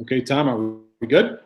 Okay, Tom, are we good?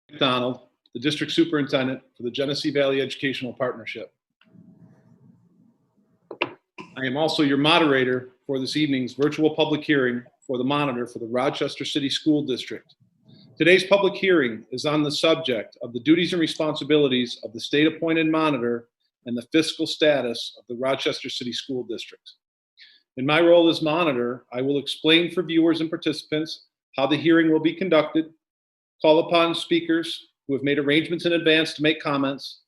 McDonald, the District Superintendent for the Genesee Valley Educational Partnership. I am also your moderator for this evening's virtual public hearing for the monitor for the Rochester City School District. Today's public hearing is on the subject of the duties and responsibilities of the state-appointed monitor and the fiscal status of the Rochester City School District. In my role as monitor, I will explain for viewers and participants how the hearing will be conducted, call upon speakers who have made arrangements in advance to make comments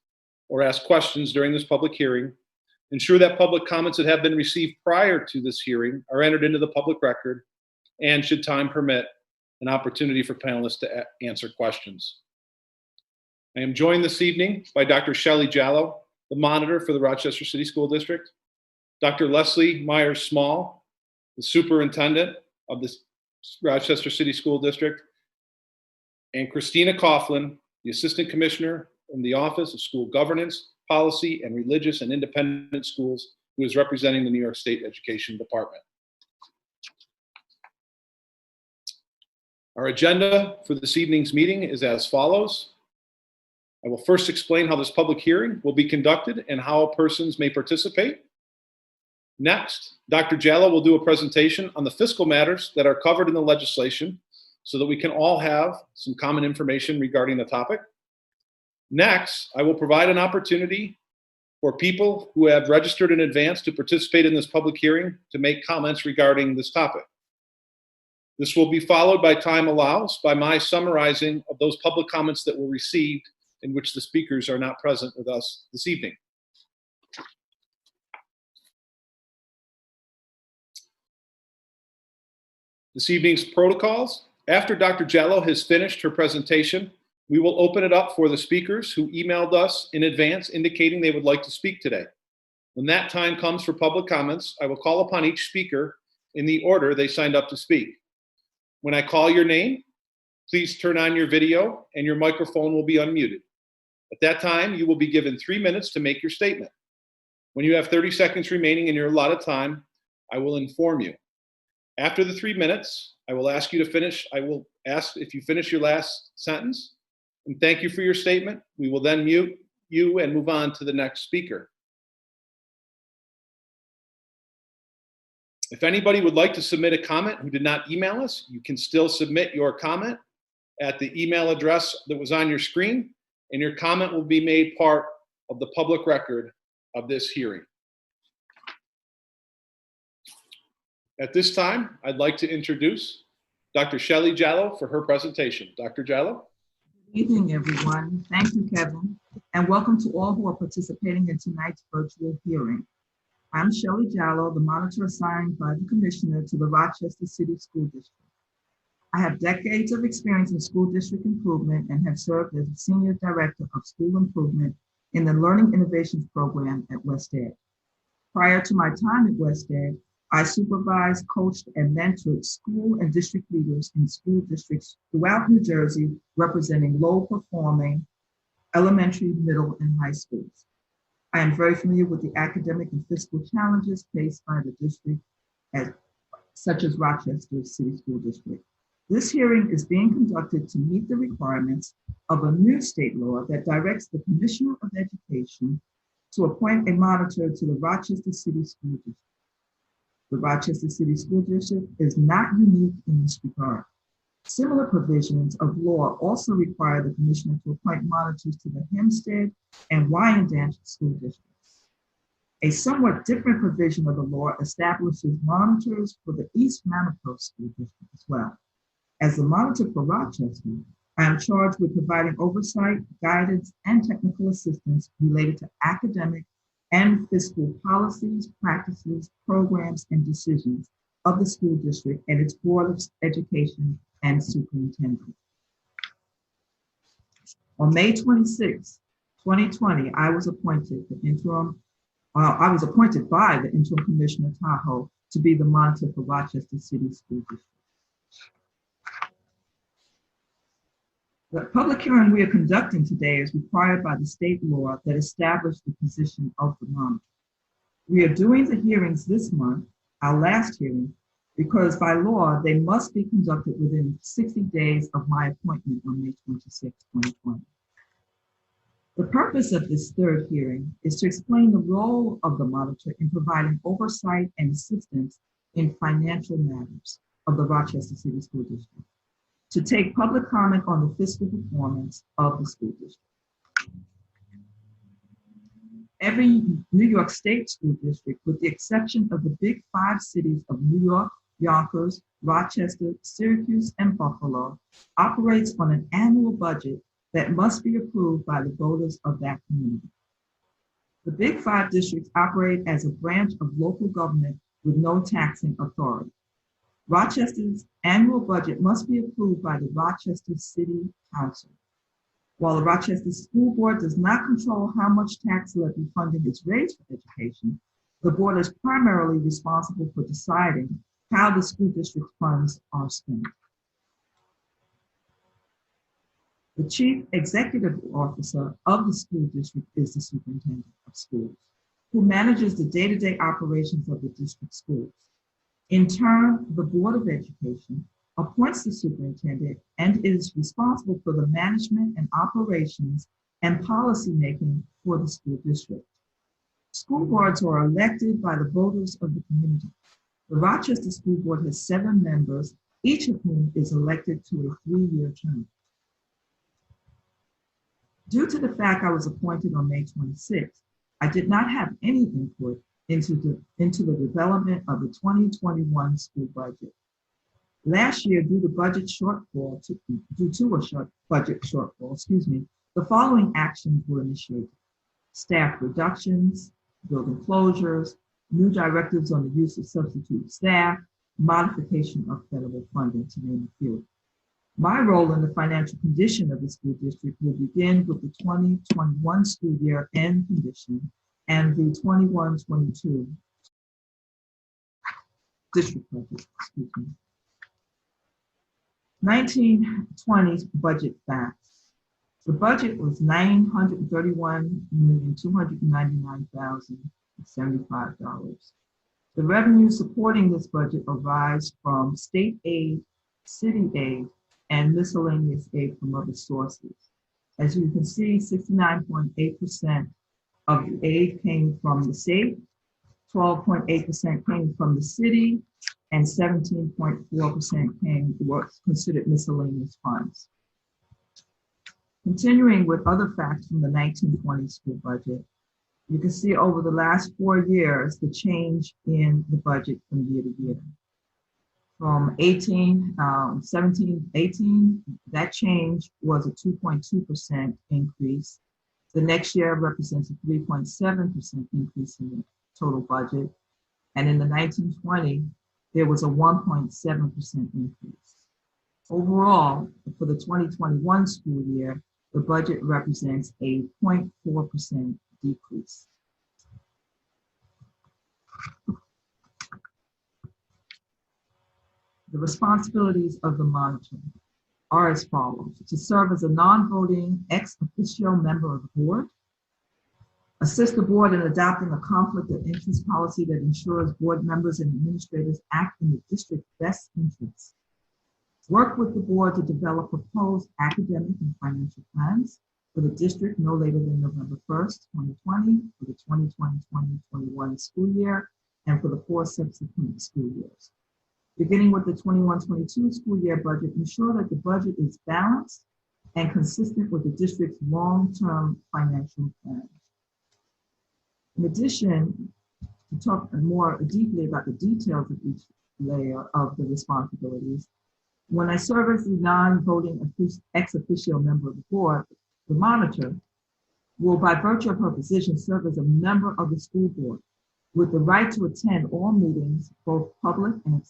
or ask questions during this public hearing, ensure that public comments that have been received prior to this hearing are entered into the public record, and should time permit, an opportunity for panelists to answer questions. I am joined this evening by Dr. Shelley Jallow, the monitor for the Rochester City School District, Dr. Leslie Myers-Small, the superintendent of the Rochester City School District, and Christina Coughlin, the Assistant Commissioner from the Office of School Governance, Policy, and Religious and Independent Schools, who is representing the New York State Education Department. Our agenda for this evening's meeting is as follows. I will first explain how this public hearing will be conducted and how persons may participate. Next, Dr. Jallow will do a presentation on the fiscal matters that are covered in the legislation so that we can all have some common information regarding the topic. Next, I will provide an opportunity for people who have registered in advance to participate in this public hearing to make comments regarding this topic. This will be followed, by time allows, by my summarizing of those public comments that were received in which the speakers are not present with us this evening. This evening's protocols. After Dr. Jallo has finished her presentation, we will open it up for the speakers who emailed us in advance indicating they would like to speak today. When that time comes for public comments, I will call upon each speaker in the order they signed up to speak. When I call your name, please turn on your video and your microphone will be unmuted. At that time, you will be given 3 minutes to make your statement. When you have 30 seconds remaining in your allotted time, I will inform you. After the 3 minutes, I will ask you to finish. I will ask if you finish your last sentence, and thank you for your statement. We will then mute you and move on to the next speaker. If anybody would like to submit a comment who did not email us, you can still submit your comment at the email address that was on your screen, and your comment will be made part of the public record of this hearing. At this time, I'd like to introduce Dr. Shelley Jallo for her presentation. Dr. Jallo. Good evening, everyone. Thank you, Kevin, and welcome to all who are participating in tonight's virtual hearing. I'm Shelley Jallo, the monitor assigned by the Commissioner to the Rochester City School District. I have decades of experience in school district improvement and have served as the Senior Director of School Improvement in the Learning Innovations Program at West Ed. Prior to my time at West Ed, I supervised, coached, and mentored school and district leaders in school districts throughout New Jersey, representing low-performing elementary, middle, and high schools. I am very familiar with the academic and fiscal challenges faced by the district, such as Rochester City School District. This hearing is being conducted to meet the requirements of a new state law that directs the Commissioner of Education to appoint a monitor to the Rochester City School District. The Rochester City School District is not unique in this regard. Similar provisions of law also require the Commissioner to appoint monitors to the Hempstead and Wyandanch school districts. A somewhat different provision of the law establishes monitors for the East Manispoc School District as well. As the monitor for Rochester, I am charged with providing oversight, guidance, and technical assistance related to academic and fiscal policies, practices, programs, and decisions of the school district and its Board of Education and Superintendent. On May 26, 2020, I was appointed by the interim Commissioner Tahoe to be the monitor for Rochester City School District. The public hearing we are conducting today is required by the state law that established the position of the monitor. We are doing the hearings this month, our last hearing, because by law, they must be conducted within 60 days of my appointment on May 26, 2020. The purpose of this third hearing is to explain the role of the monitor in providing oversight and assistance in financial matters of the Rochester City School District, to take public comment on the fiscal performance of the school district. Every New York State school district, with the exception of the big 5 cities of New York, Yonkers, Rochester, Syracuse, and Buffalo, operates on an annual budget that must be approved by the voters of that community. The big 5 districts operate as a branch of local government with no taxing authority. Rochester's annual budget must be approved by the Rochester City Council. While the Rochester School Board does not control how much tax levy funding is raised for education, the board is primarily responsible for deciding how the school district funds are spent. The chief executive officer of the school district is the superintendent of schools, who manages the day-to-day operations of the district schools. In turn, the Board of Education appoints the superintendent and is responsible for the management and operations and policymaking for the school district. School boards are elected by the voters of the community. The Rochester School Board has 7 members, each of whom is elected to a 3-year term. Due to the fact I was appointed on May 26, I did not have any input into the development of the 2021 school budget. Last year, due to a budget shortfall, the following actions were initiated: staff reductions, building closures, new directives on the use of substitute staff, modification of federal funding, to name a few. My role in the financial condition of the school district will begin with the 2021 school year end condition and the 21-22 district budget, 1920 budget facts. The budget was $931,299,075. The revenues supporting this budget arise from state aid, city aid, and miscellaneous aid from other sources. As you can see, 69.8% of the aid came from the state, 12.8% came from the city, and 17.4% was considered miscellaneous funds. Continuing with other facts from the 1920 school budget, you can see over the last 4 years the change in the budget from year to year. From 17, 18, that change was a 2.2% increase. The next year represents a 3.7% increase in the total budget. And in the 1920, there was a 1.7% increase. Overall, for the 2021 school year, the budget represents a 0.4% decrease. The responsibilities of the monitor are as follows: to serve as a non-voting ex officio member of the board, assist the board in adopting a conflict of interest policy that ensures board members and administrators act in the district's best interests, work with the board to develop proposed academic and financial plans for the district no later than November 1st, 2020, for the 2020-2021 school year, and for the 4 subsequent school years. Beginning with the 21-22 school year budget, ensure that the budget is balanced and consistent with the district's long-term financial plan. In addition, to talk more deeply about the details of each layer of the responsibilities, when I serve as the non-voting ex officio member of the board, the monitor will, by virtue of her position, serve as a member of the school board with the right to attend all meetings, both public and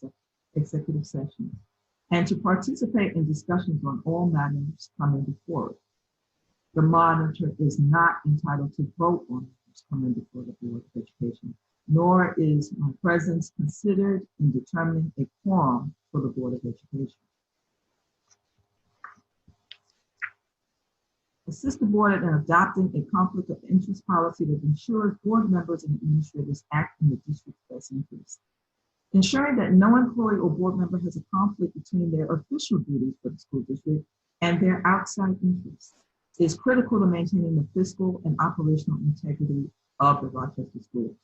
executive sessions, and to participate in discussions on all matters coming before it. The monitor is not entitled to vote on matters coming before the Board of Education, nor is my presence considered in determining a quorum for the Board of Education. Assist the board in adopting a conflict of interest policy that ensures board members and administrators act in the district's best interest. Ensuring that no employee or board member has a conflict between their official duties for the school district and their outside interests is critical to maintaining the fiscal and operational integrity of the Rochester schools.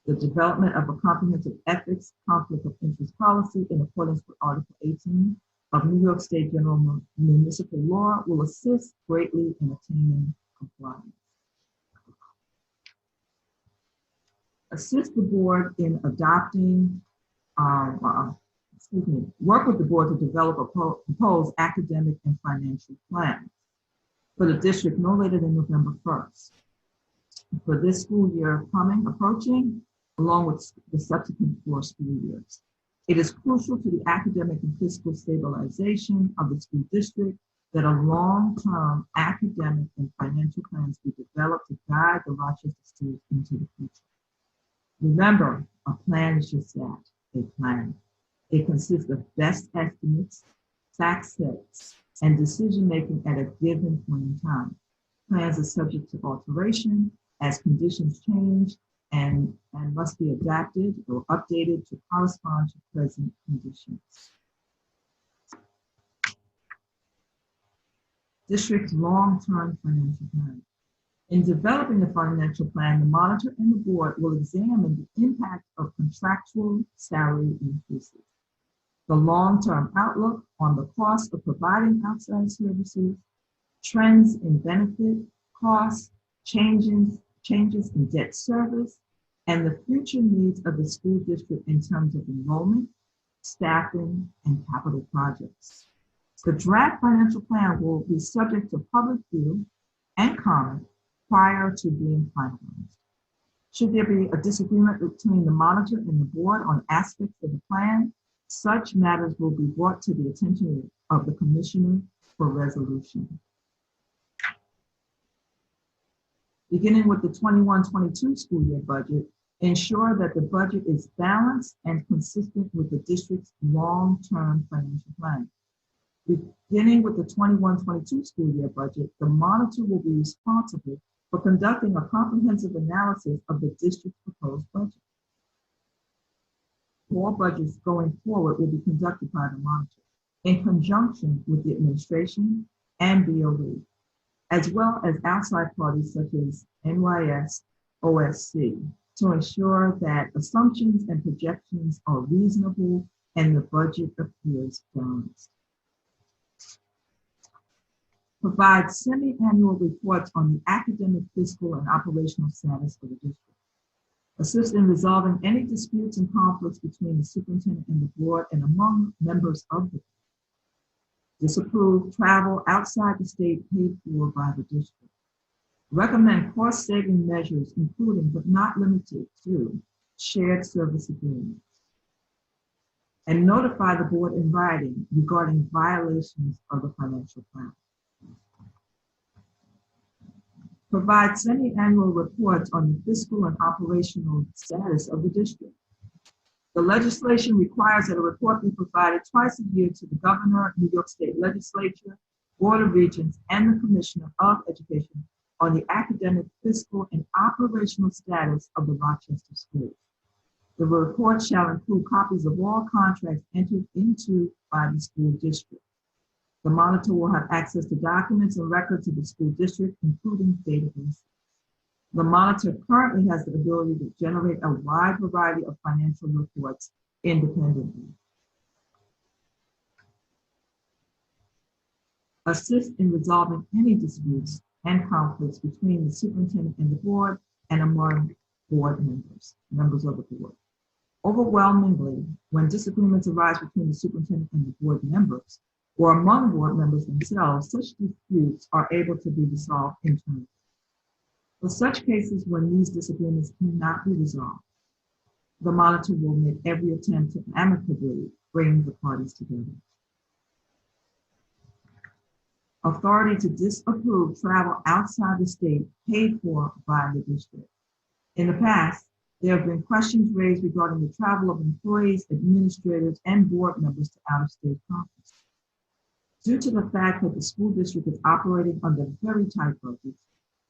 The development of a comprehensive ethics conflict of interest policy in accordance with Article 18 of New York State General Municipal Law will assist greatly in attaining compliance. Assist the board in adopting work with the board to develop a proposed academic and financial plan for the district no later than November 1st. For this school year approaching, along with the subsequent 4 school years. It is crucial to the academic and fiscal stabilization of the school district that a long-term academic and financial plans be developed to guide the Rochester schools into the future. Remember, a plan is just that, a plan. It consists of best estimates, fact sets, and decision-making at a given point in time. Plans are subject to alteration as conditions change and must be adapted or updated to correspond to present conditions. District's long-term financial plan. In developing the financial plan, the monitor and the board will examine the impact of contractual salary increases, the long-term outlook on the cost of providing outside services, trends in benefit costs, changes in debt service, and the future needs of the school district in terms of enrollment, staffing, and capital projects. The draft financial plan will be subject to public view and comment prior to being finalized. Should there be a disagreement between the monitor and the board on aspects of the plan, Such matters will be brought to the attention of the Commissioner for resolution. Beginning with the 21-22 school year budget, ensure that the budget is balanced and consistent with the district's long-term financial plan. Beginning with the 21-22 school year budget, the monitor will be responsible for conducting a comprehensive analysis of the district's proposed budget. All budgets going forward will be conducted by the monitor in conjunction with the administration and BOE, as well as outside parties such as NYS, OSC, to ensure that assumptions and projections are reasonable and the budget appears balanced. Provide semi-annual reports on the academic, fiscal, and operational status of the district. Assist in resolving any disputes and conflicts between the superintendent and the board and among members of the board. Disapprove travel outside the state paid for by the district. Recommend cost-saving measures, including but not limited to shared service agreements. And notify the board in writing regarding violations of the financial plan. Provide semi-annual reports on the fiscal and operational status of the district. The legislation requires that a report be provided twice a year to the governor, New York State Legislature, Board of Regents, and the Commissioner of Education on the academic, fiscal, and operational status of the Rochester schools. The report shall include copies of all contracts entered into by the school district. The monitor will have access to documents and records of the school district, including databases. The monitor currently has the ability to generate a wide variety of financial reports independently. Assist in resolving any disputes and conflicts between the superintendent and the board and among board members of the board. Overwhelmingly, when disagreements arise between the superintendent and the board members, or among board members themselves, such disputes are able to be resolved internally. For such cases when these disagreements cannot be resolved, the monitor will make every attempt to amicably bring the parties together. Authority to disapprove travel outside the state paid for by the district. In the past, there have been questions raised regarding the travel of employees, administrators, and board members to out-of-state conferences. Due to the fact that the school district is operating under very tight budgets,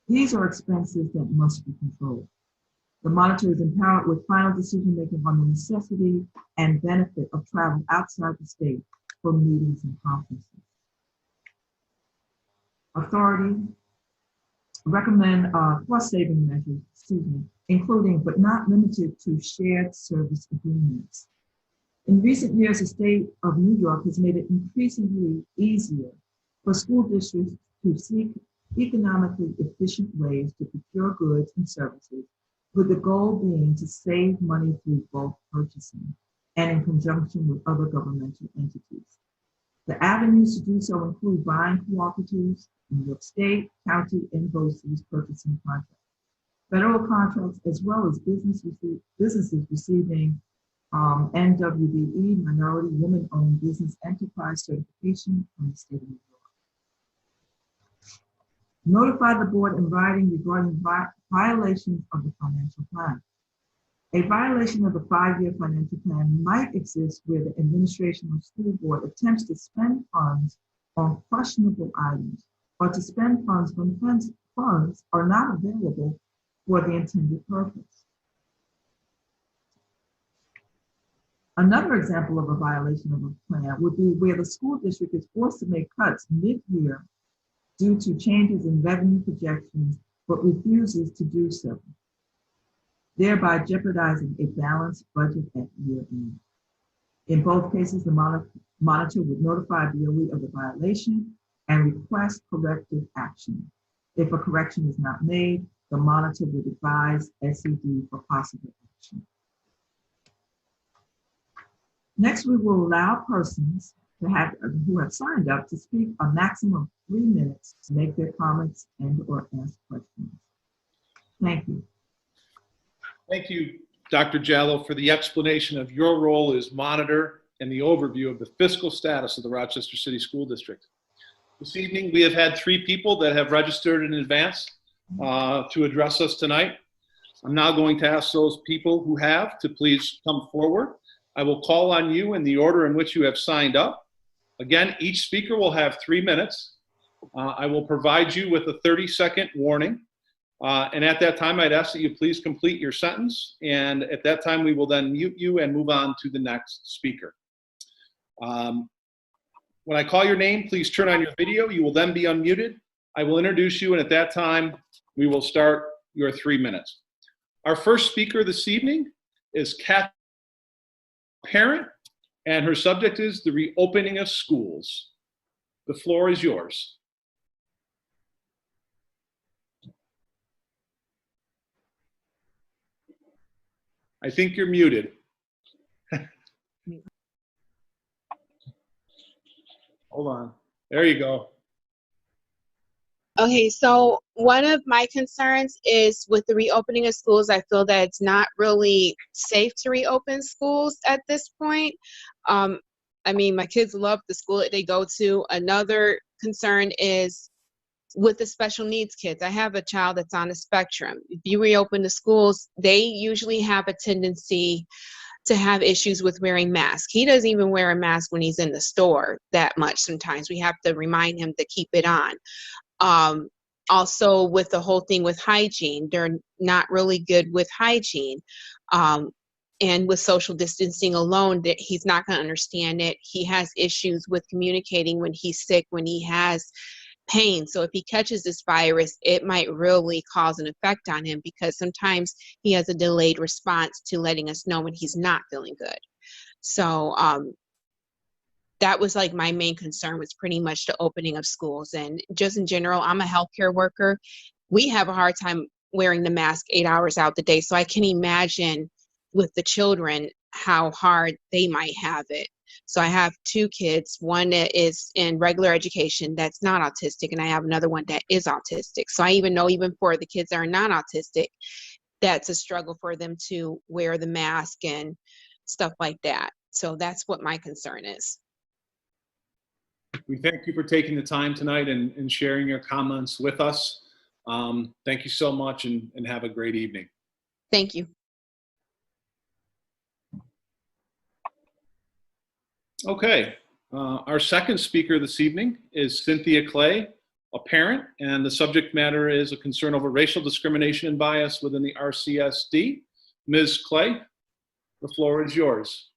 these are expenses that must be controlled. The monitor is empowered with final decision-making on the necessity and benefit of travel outside the state for meetings and conferences. Authority recommend cost-saving measures, including but not limited to shared service agreements. In recent years, the state of New York has made it increasingly easier for school districts to seek economically efficient ways to procure goods and services, with the goal being to save money through bulk purchasing and in conjunction with other governmental entities. The avenues to do so include buying cooperatives, New York State, county, and BOCES purchasing contracts, federal contracts, as well as businesses receiving NWBE, Minority Women-Owned Business Enterprise Certification from the state of New York. Notify the board in writing regarding violations of the financial plan. A violation of the 5-year financial plan might exist where the administration or school board attempts to spend funds on questionable items or to spend funds when funds are not available for the intended purpose. Another example of a violation of a plan would be where the school district is forced to make cuts mid-year due to changes in revenue projections, but refuses to do so, thereby jeopardizing a balanced budget at year end. In both cases, the monitor would notify BOE of the violation and request corrective action. If a correction is not made, the monitor would advise SED for possible action. Next, we will allow persons who have signed up to speak a maximum of 3 minutes to make their comments and/or ask questions. Thank you. Thank you, Dr. Jallo, for the explanation of your role as monitor and the overview of the fiscal status of the Rochester City School District. This evening, we have had 3 people that have registered in advance to address us tonight. I'm now going to ask those people who have to please come forward. I will call on you in the order in which you have signed up. Again, each speaker will have 3 minutes. I will provide you with a 30-second warning. And at that time, I'd ask that you please complete your sentence. And at that time, we will then mute you and move on to the next speaker. When I call your name, please turn on your video. You will then be unmuted. I will introduce you, and at that time, we will start your 3 minutes. Our first speaker this evening is Kathy, parent, and her subject is the reopening of schools. The floor is yours. I think you're muted. Hold on. There you go. Okay, so one of my concerns is with the reopening of schools, I feel that it's not really safe to reopen schools at this point. I mean, my kids love the school that they go to. Another concern is with the special needs kids. I have a child that's on a spectrum. If you reopen the schools, they usually have a tendency to have issues with wearing masks. He doesn't even wear a mask when he's in the store that much sometimes. We have to remind him to keep it on. Also with the whole thing with hygiene, they're not really good with hygiene. And with social distancing alone, that he's not going to understand it. He has issues with communicating when he's sick, when he has pain. So if he catches this virus, it might really cause an effect on him because sometimes he has a delayed response to letting us know when he's not feeling good. So that was like my main concern was pretty much the opening of schools. And just in general, I'm a healthcare worker. We have a hard time wearing the mask 8 hours out the day. So I can imagine with the children how hard they might have it. So I have 2 kids, one that is in regular education that's not autistic, and I have another one that is autistic. So I even know even for the kids that are not autistic, that's a struggle for them to wear the mask and stuff like that. So that's what my concern is. We thank you for taking the time tonight and sharing your comments with us. Thank you so much and have a great evening. Thank you. Okay, our second speaker this evening is Cynthia Clay, a parent, and the subject matter is a concern over racial discrimination and bias within the RCSD. Ms. Clay, the floor is yours.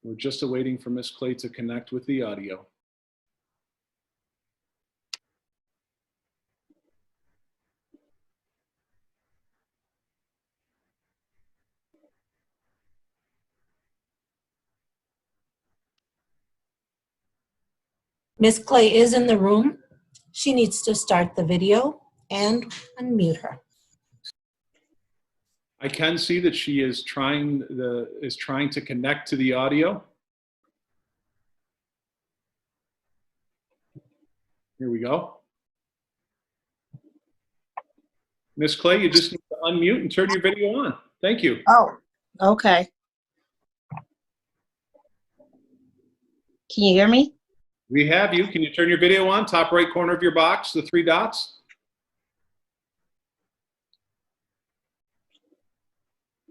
We're just awaiting for Ms. Clay to connect with the audio. Ms. Clay is in the room. She needs to start the video and unmute her. I can see that she is trying to connect to the audio. Here we go. Ms. Clay, you just need to unmute and turn your video on. Thank you. Oh, okay. Can you hear me? We have you. Can you turn your video on? Top right corner of your box, the 3 dots.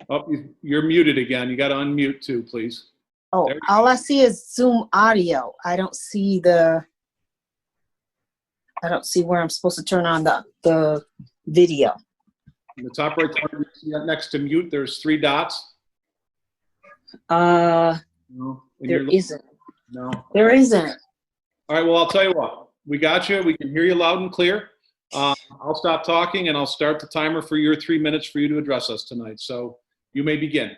Oh, you're muted again. You got to unmute too, please. Oh, all I see is Zoom audio. I don't see where I'm supposed to turn on the video. In the top right corner, next to mute, there's 3 dots. There isn't. No. There isn't. All right, well, I'll tell you what. We got you. We can hear you loud and clear. I'll stop talking and I'll start the timer for your 3 minutes for you to address us tonight. So you may begin.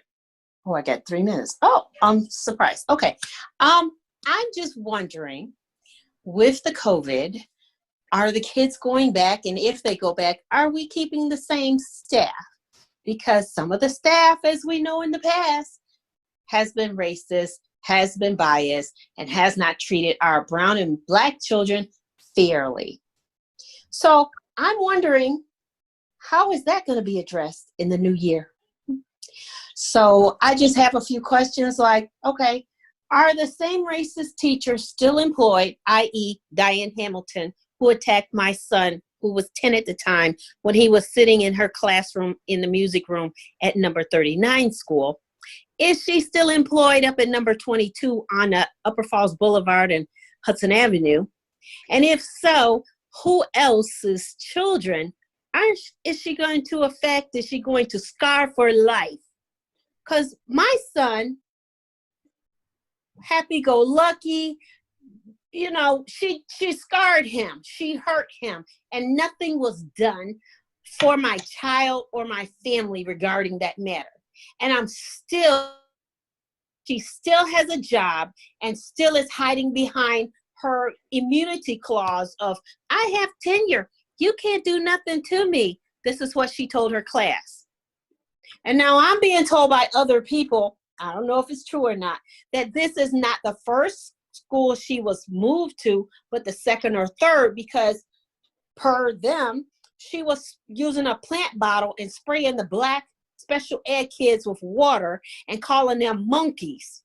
Oh, I got 3 minutes. Oh, I'm surprised. Okay. I'm just wondering, with the COVID, are the kids going back? And if they go back, are we keeping the same staff? Because some of the staff, as we know in the past, has been racist, has been biased and has not treated our brown and black children fairly. So I'm wondering, how is that going to be addressed in the new year? So I just have a few questions like, okay, are the same racist teachers still employed, i.e. Diane Hamilton, who attacked my son, who was 10 at the time, when he was sitting in her classroom in the music room at number 39 school? Is she still employed up at number 22 on Upper Falls Boulevard and Hudson Avenue? And if so, who else's children is she going to affect? Is she going to scar for life? Because my son, happy-go-lucky, you know, she scarred him, she hurt him, and nothing was done for my child or my family regarding that matter. And she still has a job and still is hiding behind her immunity clause of, I have tenure, you can't do nothing to me. This is what she told her class. And now I'm being told by other people, I don't know if it's true or not, that this is not the first school she was moved to, but the second or third, because per them, she was using a plant bottle and spraying the black special ed kids with water and calling them monkeys.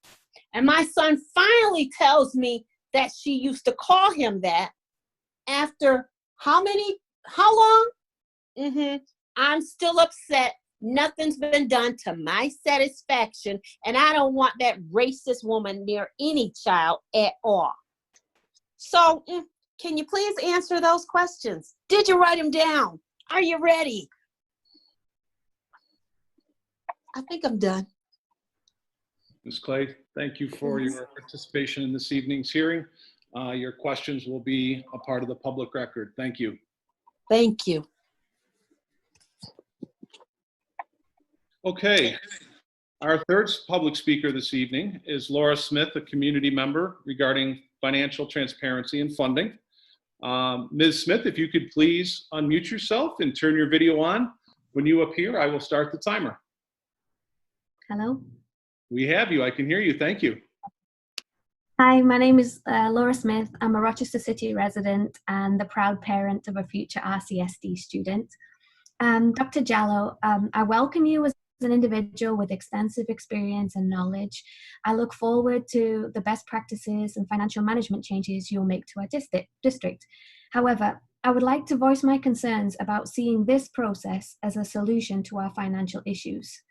And my son finally tells me that she used to call him that after how long? I'm still upset. Nothing's been done to my satisfaction, and I don't want that racist woman near any child at all. So, can you please answer those questions? Did you write them down? Are you ready? I think I'm done. Ms. Clay, thank you for your participation in this evening's hearing. Your questions will be a part of the public record. Thank you. Thank you. Okay, our third public speaker this evening is Laura Smith, a community member regarding financial transparency and funding. Ms. Smith, if you could please unmute yourself and turn your video on. When you appear, I will start the timer. Hello. We have you. I can hear you. Thank you. Hi, my name is Laura Smith. I'm a Rochester City resident and the proud parent of a future RCSD student. Dr. Jallow, I welcome you as an individual with extensive experience and knowledge. I look forward to the best practices and financial management changes you'll make to our district. However, I would like to voice my concerns about seeing this process as a solution to our financial issues.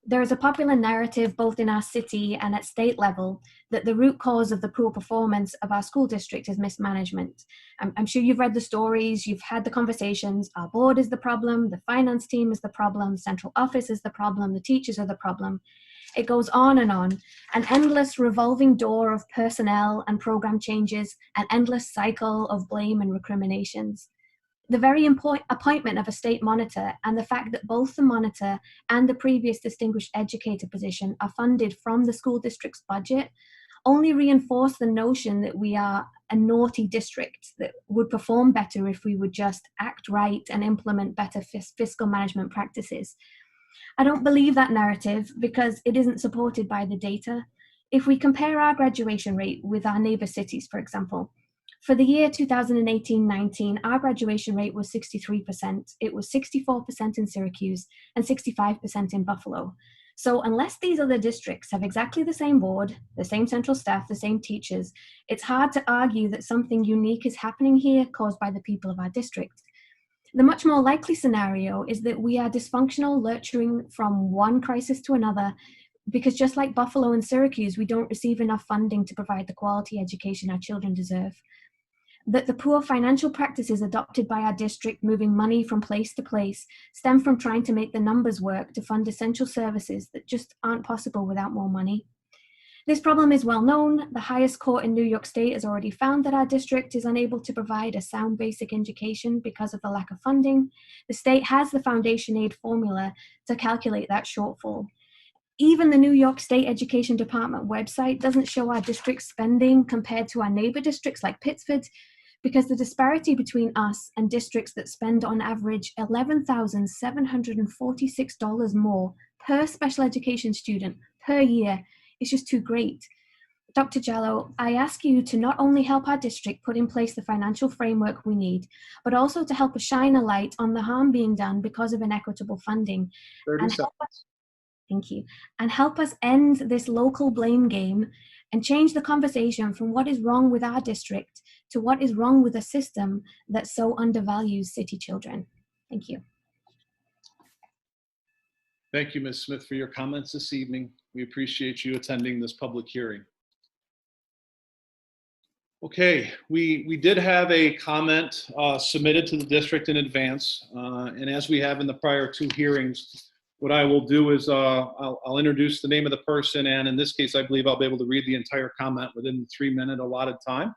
There is a popular narrative both in our city and at state level that the root cause of the poor performance of our school district is mismanagement. I'm sure you've read the stories, you've had the conversations. Our board is the problem, the finance team is the problem, central office is the problem, the teachers are the problem. It goes on, an endless revolving door of personnel and program changes, an endless cycle of blame and recriminations. The very appointment of a state monitor and the fact that both the monitor and the previous distinguished educator position are funded from the school district's budget only reinforce the notion that we are a naughty district that would perform better if we would just act right and implement better fiscal management practices. I don't believe that narrative because it isn't supported by the data. If we compare our graduation rate with our neighbor cities, for example, for the year 2018-19, our graduation rate was 63%. It was 64% in Syracuse and 65% in Buffalo. So unless these other districts have exactly the same board, the same central staff, the same teachers, it's hard to argue that something unique is happening here caused by the people of our district. The much more likely scenario is that we are dysfunctional, lurching from one crisis to another, because just like Buffalo and Syracuse, we don't receive enough funding to provide the quality education our children deserve. That the poor financial practices adopted by our district, moving money from place to place, stem from trying to make the numbers work to fund essential services that just aren't possible without more money. This problem is well known. The highest court in New York State has already found that our district is unable to provide a sound basic education because of the lack of funding. The state has the foundation aid formula to calculate that shortfall. Even the New York State Education Department website doesn't show our district's spending compared to our neighbor districts like Pittsford, because the disparity between us and districts that spend on average $11,746 more per special education student per year is just too great. Dr. Jallo, I ask you to not only help our district put in place the financial framework we need, but also to help us shine a light on the harm being done because of inequitable funding. 30 And seconds. thank you. And help us end this local blame game and change the conversation from what is wrong with our district to what is wrong with a system that so undervalues city children. Thank you. Thank you, Ms. Smith, for your comments this evening. We appreciate you attending this public hearing. Okay, we did have a comment submitted to the district in advance, and as we have in the prior two hearings, what I will do is I'll introduce the name of the person, and in this case, I believe I'll be able to read the entire comment within the 3-minute allotted time.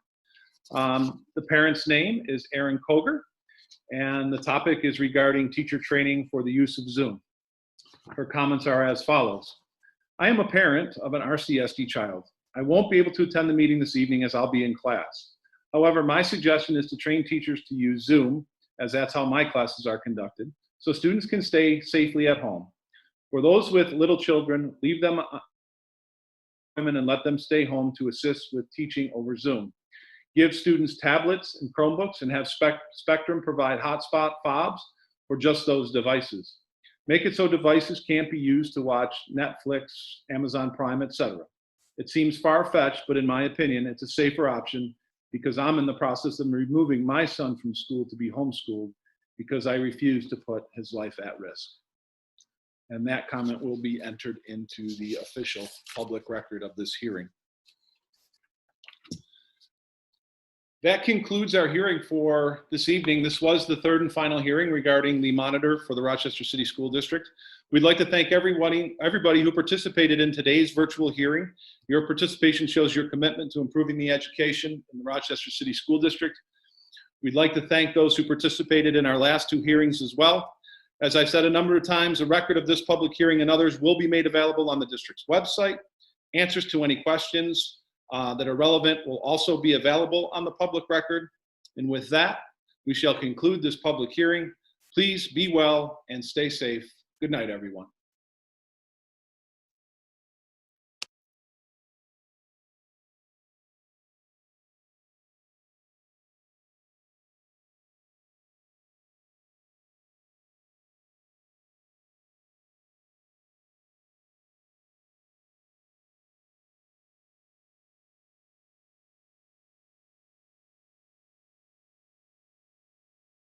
The parent's name is Erin Koger, and the topic is regarding teacher training for the use of Zoom. Her comments are as follows. I am a parent of an RCSD child. I won't be able to attend the meeting this evening as I'll be in class. However, my suggestion is to train teachers to use Zoom, as that's how my classes are conducted, so students can stay safely at home. For those with little children, leave them and let them stay home to assist with teaching over Zoom. Give students tablets and Chromebooks and have Spectrum provide hotspot fobs for just those devices. Make it so devices can't be used to watch Netflix, Amazon Prime, etc. It seems far-fetched, but in my opinion, it's a safer option because I'm in the process of removing my son from school to be homeschooled because I refuse to put his life at risk. And that comment will be entered into the official public record of this hearing. That concludes our hearing for this evening. This was the third and final hearing regarding the monitor for the Rochester City School District. We'd like to thank everybody who participated in today's virtual hearing. Your participation shows your commitment to improving the education in the Rochester City School District. We'd like to thank those who participated in our last two hearings as well. As I've said a number of times, a record of this public hearing and others will be made available on the district's website. Answers to any questions that are relevant will also be available on the public record. And with that, we shall conclude this public hearing. Please be well and stay safe. Good night, everyone.